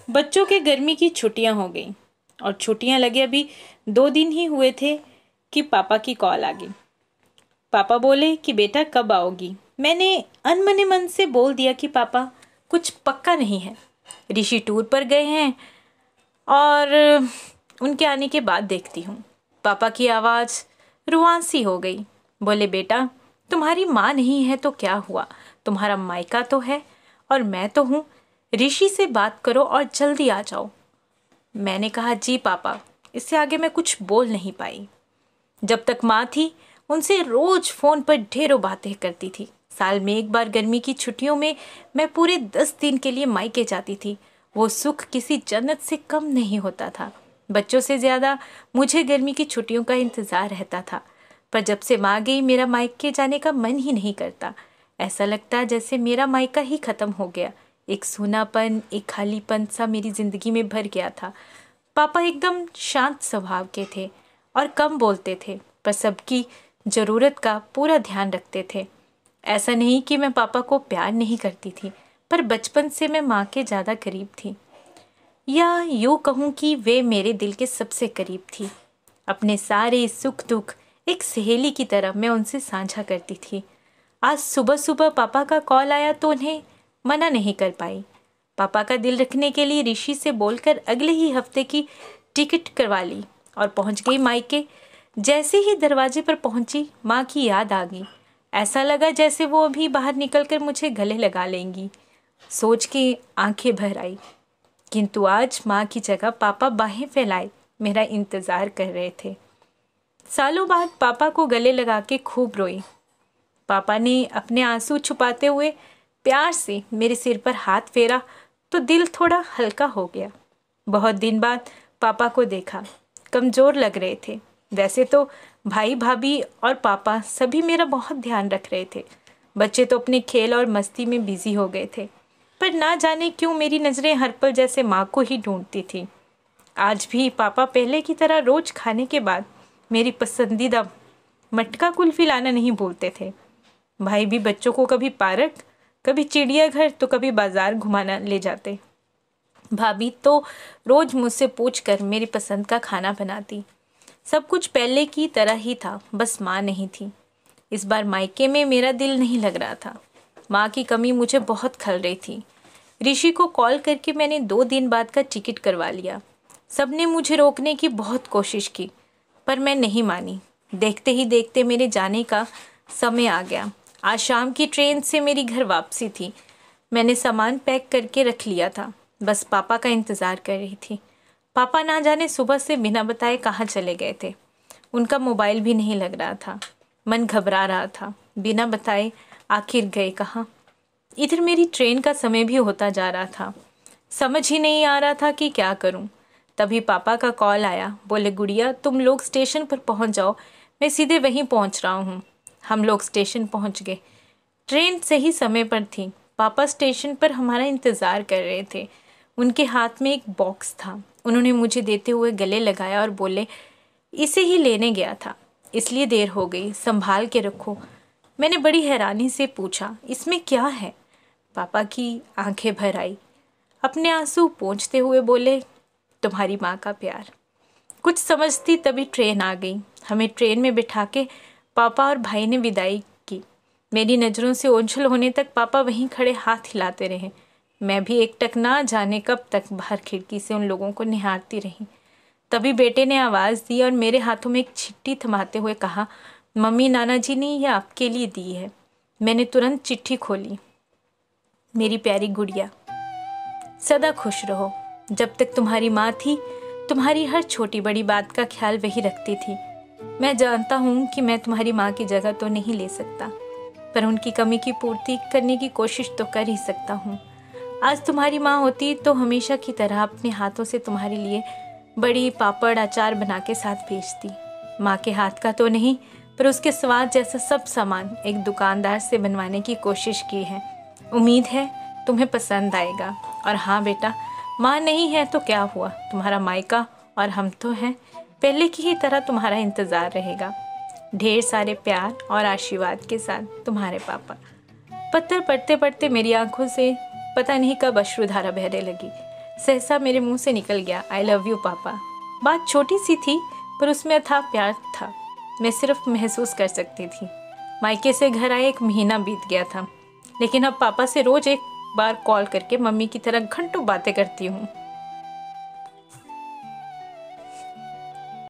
बच्चों के गर्मी की छुट्टियां हो गई और छुट्टियां लगे अभी 2 दिन ही हुए थे कि पापा की कॉल आ गई। पापा बोले कि बेटा कब आओगी। मैंने अनमने मन से बोल दिया कि पापा कुछ पक्का नहीं है, ऋषि टूर पर गए हैं और उनके आने के बाद देखती हूँ। पापा की आवाज़ रुआंसी हो गई। बोले बेटा तुम्हारी माँ नहीं है तो क्या हुआ, तुम्हारा मायका तो है और मैं तो हूँ। ऋषि से बात करो और जल्दी आ जाओ। मैंने कहा जी पापा। इससे आगे मैं कुछ बोल नहीं पाई। जब तक माँ थी उनसे रोज फोन पर ढेरों बातें करती थी। साल में एक बार गर्मी की छुट्टियों में मैं पूरे 10 दिन के लिए मायके जाती थी। वो सुख किसी जन्नत से कम नहीं होता था। बच्चों से ज्यादा मुझे गर्मी की छुट्टियों का इंतजार रहता था। पर जब से माँ गई मेरा मायके जाने का मन ही नहीं करता। ऐसा लगता जैसे मेरा मायका ही खत्म हो गया। एक सूनापन, एक खालीपन सा मेरी जिंदगी में भर गया था। पापा एकदम शांत स्वभाव के थे और कम बोलते थे, पर सबकी ज़रूरत का पूरा ध्यान रखते थे। ऐसा नहीं कि मैं पापा को प्यार नहीं करती थी, पर बचपन से मैं माँ के ज़्यादा करीब थी, या यूँ कहूँ कि वे मेरे दिल के सबसे करीब थी। अपने सारे सुख दुख एक सहेली की तरह मैं उनसे साझा करती थी। आज सुबह सुबह पापा का कॉल आया तो उन्हें मना नहीं कर पाई। पापा का दिल रखने के लिए ऋषि से बोलकर अगले ही हफ्ते की टिकट करवा ली और पहुंच गई मायके। जैसे ही दरवाजे पर पहुंची माँ की याद आ गई। ऐसा लगा जैसे वो अभी बाहर निकलकर मुझे गले लगा लेंगी। सोच के आंखें भर आई। किंतु आज माँ की जगह पापा बाहें फैलाए मेरा इंतजार कर रहे थे। सालों बाद पापा को गले लगा के खूब रोई। पापा ने अपने आंसू छुपाते हुए प्यार से मेरे सिर पर हाथ फेरा तो दिल थोड़ा हल्का हो गया। बहुत दिन बाद पापा को देखा। कमज़ोर लग रहे थे। वैसे तो भाई भाभी और पापा सभी मेरा बहुत ध्यान रख रहे थे। बच्चे तो अपने खेल और मस्ती में बिजी हो गए थे, पर ना जाने क्यों मेरी नज़रें हर पल जैसे माँ को ही ढूंढती थी। आज भी पापा पहले की तरह रोज खाने के बाद मेरी पसंदीदा मटका कुल्फी लाना नहीं भूलते थे। भाई भी बच्चों को कभी पार्क, कभी चिड़ियाघर तो कभी बाजार घुमाना ले जाते। भाभी तो रोज मुझसे पूछकर मेरी पसंद का खाना बनाती। सब कुछ पहले की तरह ही था, बस माँ नहीं थी। इस बार मायके में मेरा दिल नहीं लग रहा था। माँ की कमी मुझे बहुत खल रही थी। ऋषि को कॉल करके मैंने 2 दिन बाद का टिकट करवा लिया। सबने मुझे रोकने की बहुत कोशिश की, पर मैं नहीं मानी। देखते ही देखते मेरे जाने का समय आ गया। आज शाम की ट्रेन से मेरी घर वापसी थी। मैंने सामान पैक करके रख लिया था, बस पापा का इंतज़ार कर रही थी। पापा ना जाने सुबह से बिना बताए कहाँ चले गए थे। उनका मोबाइल भी नहीं लग रहा था। मन घबरा रहा था। बिना बताए आखिर गए कहाँ। इधर मेरी ट्रेन का समय भी होता जा रहा था। समझ ही नहीं आ रहा था कि क्या करूं। तभी पापा का कॉल आया। बोले गुड़िया तुम लोग स्टेशन पर पहुंच जाओ, मैं सीधे वहीं पहुंच रहा हूं। हम लोग स्टेशन पहुंच गए। ट्रेन सही समय पर थी। पापा स्टेशन पर हमारा इंतज़ार कर रहे थे। उनके हाथ में एक बॉक्स था। उन्होंने मुझे देते हुए गले लगाया और बोले इसे ही लेने गया था, इसलिए देर हो गई, संभाल के रखो। मैंने बड़ी हैरानी से पूछा इसमें क्या है। पापा की आंखें भर आई। अपने आंसू पोंछते हुए बोले तुम्हारी माँ का प्यार। कुछ समझती तभी ट्रेन आ गई। हमें ट्रेन में बिठा के पापा और भाई ने विदाई की। मेरी नज़रों से ओझल होने तक पापा वहीं खड़े हाथ हिलाते रहे। मैं भी एकटक ना जाने कब तक बाहर खिड़की से उन लोगों को निहारती रही। तभी बेटे ने आवाज़ दी और मेरे हाथों में एक चिट्ठी थमाते हुए कहा मम्मी नाना जी ने यह आपके लिए दी है। मैंने तुरंत चिट्ठी खोली। मेरी प्यारी गुड़िया, सदा खुश रहो। जब तक तुम्हारी माँ थी तुम्हारी हर छोटी बड़ी बात का ख्याल वही रखती थी। मैं जानता हूँ कि मैं तुम्हारी माँ की जगह तो नहीं ले सकता, पर उनकी कमी की पूर्ति करने की कोशिश तो कर ही सकता हूँ। आज तुम्हारी माँ होती तो हमेशा की तरह अपने हाथों से तुम्हारे लिए बड़ी पापड़ अचार बना के साथ भेजती। माँ के हाथ का तो नहीं, पर उसके स्वाद जैसा सब सामान एक दुकानदार से बनवाने की कोशिश की है। उम्मीद है तुम्हें पसंद आएगा। और हाँ बेटा, माँ नहीं है तो क्या हुआ, तुम्हारा मायका और हम तो हैं। पहले की ही तरह तुम्हारा इंतज़ार रहेगा। ढेर सारे प्यार और आशीर्वाद के साथ तुम्हारे पापा। पत्थर पढ़ते पढ़ते मेरी आंखों से पता नहीं कब अश्रुधारा बहने लगी। सहसा मेरे मुंह से निकल गया, आई लव यू पापा। बात छोटी सी थी पर उसमें अथाह प्यार था। मैं सिर्फ महसूस कर सकती थी। मायके से घर आए 1 महीना बीत गया था, लेकिन अब पापा से रोज एक बार कॉल करके मम्मी की तरह घंटों बातें करती हूँ।